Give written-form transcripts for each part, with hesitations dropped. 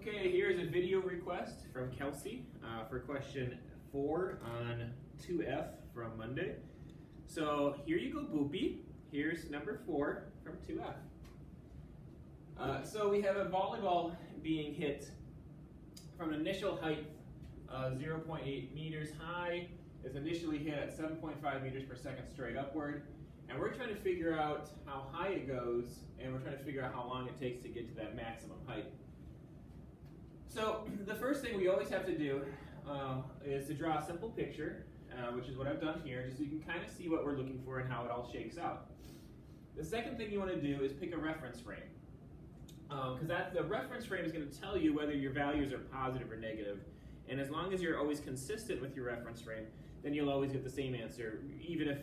Okay, here's a video request from Kelsey for question 4 on 2F from Monday. So here you go, Boopy. Here's number 4 from 2F. So we have a volleyball being hit from an initial height 0.8 meters high. It's initially hit at 7.5 meters per second straight upward. And we're trying to figure out how high it goes, and we're trying to figure out how long it takes to get to that maximum height. So the first thing we always have to do is to draw a simple picture, which is what I've done here, just so you can kind of see what we're looking for and how it all shakes out. The second thing you want to do is pick a reference frame, because the reference frame is going to tell you whether your values are positive or negative. And as long as you're always consistent with your reference frame, then you'll always get the same answer, even if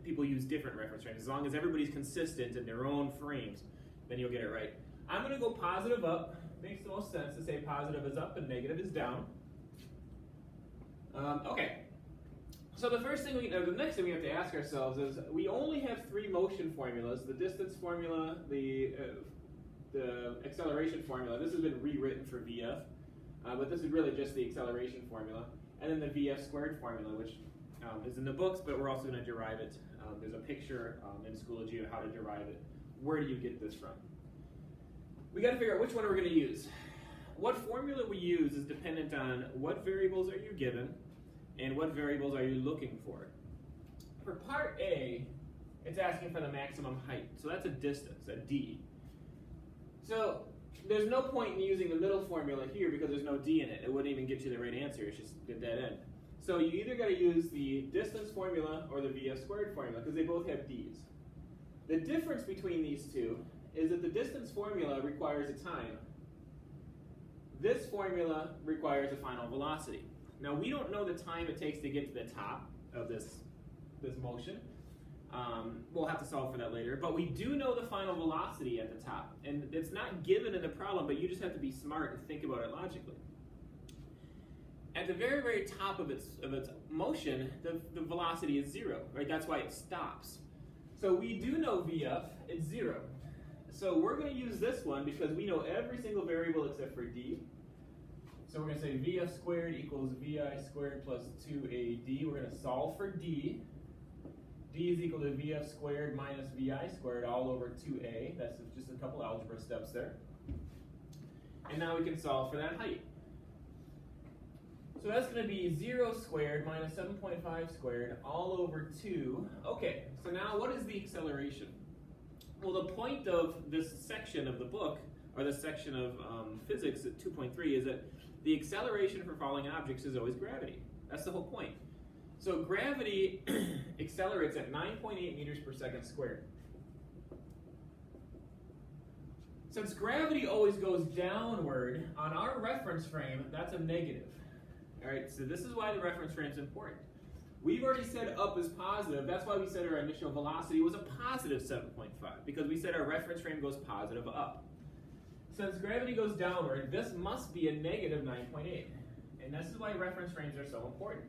people use different reference frames. As long as everybody's consistent in their own frames, then you'll get it right. I'm going to go positive up. Makes the most sense to say positive is up and negative is down. Okay. So the next thing we have to ask ourselves is, we only have 3 motion formulas: the distance formula, the acceleration formula. This has been rewritten for VF, but this is really just the acceleration formula, and then the VF squared formula, which is in the books, but we're also going to derive it. There's a picture in Schoology of how to derive it. Where do you get this from? We got to figure out which one we're going to use. What formula we use is dependent on what variables are you given and what variables are you looking for. For part A, it's asking for the maximum height. So that's a distance, a d. So there's no point in using the middle formula here because there's no d in it. It wouldn't even get you the right answer. It's just a dead end. So you either got to use the distance formula or the VF squared formula because they both have d's. The difference between these two is that the distance formula requires a time. This formula requires a final velocity. Now we don't know the time it takes to get to the top of this motion. We'll have to solve for that later, but we do know the final velocity at the top. And it's not given in the problem, but you just have to be smart and think about it logically. At the very, very top of its motion, the velocity is 0, right? That's why it stops. So we do know VF, it's 0. So we're going to use this one because we know every single variable except for d. So we're going to say VF squared equals VI squared plus 2AD. We're going to solve for d. D is equal to VF squared minus VI squared all over 2A. That's just a couple algebra steps there. And now we can solve for that height. So that's going to be 0 squared minus 7.5 squared all over 2. Okay, so now what is the acceleration? Well, the point of this section of the book, or this section of physics at 2.3, is that the acceleration for falling objects is always gravity. That's the whole point. So gravity accelerates at 9.8 meters per second squared. Since gravity always goes downward, on our reference frame, that's a negative. All right, so this is why the reference frame is important. We've already said up is positive. That's why we said our initial velocity was a positive 7.5, because we said our reference frame goes positive up. Since gravity goes downward, this must be a negative 9.8. And this is why reference frames are so important.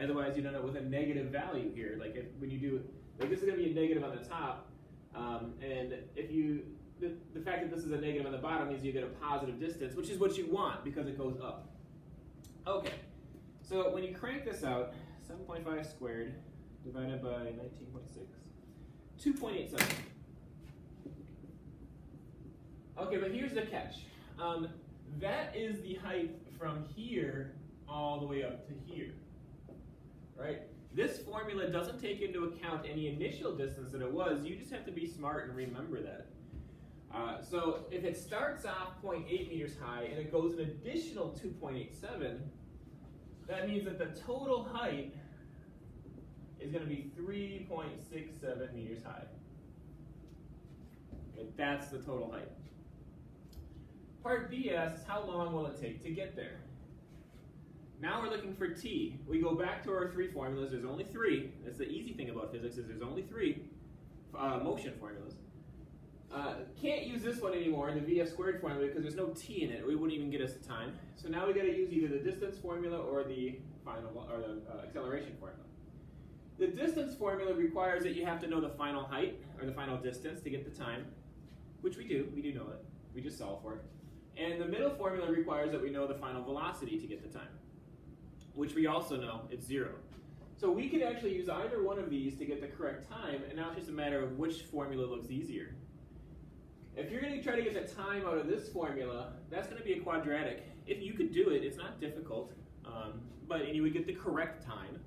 Otherwise, you'd end up with a negative value here. Like when you do, like this is going to be a negative on the top, and if you, the fact that this is a negative on the bottom means you get a positive distance, which is what you want because it goes up. Okay, so when you crank this out, 7.5 squared divided by 19.6, 2.87. Okay, but here's the catch. That is the height from here all the way up to here, right? This formula doesn't take into account any initial distance that it was. You just have to be smart and remember that. So if it starts off 0.8 meters high and it goes an additional 2.87, that means that the total height is going to be 3.67 meters high. Okay, that's the total height. Part B asks, how long will it take to get there? Now we're looking for t. We go back to our 3 formulas. There's only 3. That's the easy thing about physics, is there's only 3 motion formulas. Can't use this one anymore, the VF squared formula, because there's no t in it. It wouldn't even get us the time. So now we got to use either the distance formula or the acceleration formula. The distance formula requires that you have to know the final height or the final distance to get the time, which we do. We do know it. We just solve for it. And the middle formula requires that we know the final velocity to get the time, which we also know it's 0. So we could actually use either one of these to get the correct time, and now it's just a matter of which formula looks easier. If you're going to try to get the time out of this formula, that's going to be a quadratic. If you could do it, it's not difficult, but you would get the correct time.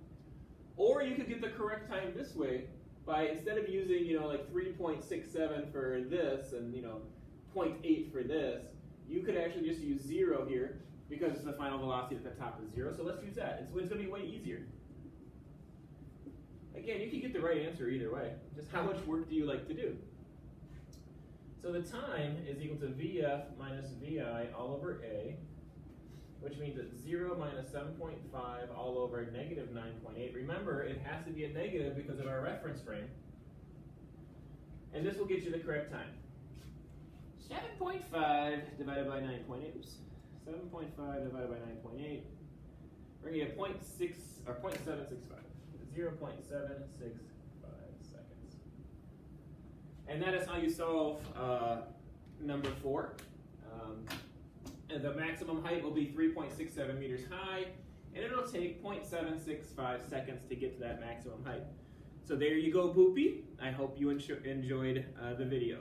Or you could get the correct time this way by, instead of using, like 3.67 for this and, 0.8 for this, you could actually just use 0 here because the final velocity at the top is 0. So let's use that. It's going to be way easier. Again, you can get the right answer either way. Just how much work do you like to do? So the time is equal to VF minus VI all over A, which means that 0 minus 7.5 all over negative 9.8. Remember, it has to be a negative because of our reference frame. And this will get you the correct time. 7.5 divided by 9.8. Oops. 7.5 divided by 9.8. We're going to get 0.6 or 0.765. 0.765 seconds. And that is how you solve number 4. And the maximum height will be 3.67 meters high, and it'll take 0.765 seconds to get to that maximum height. So there you go, Poopy. I hope you enjoyed the video.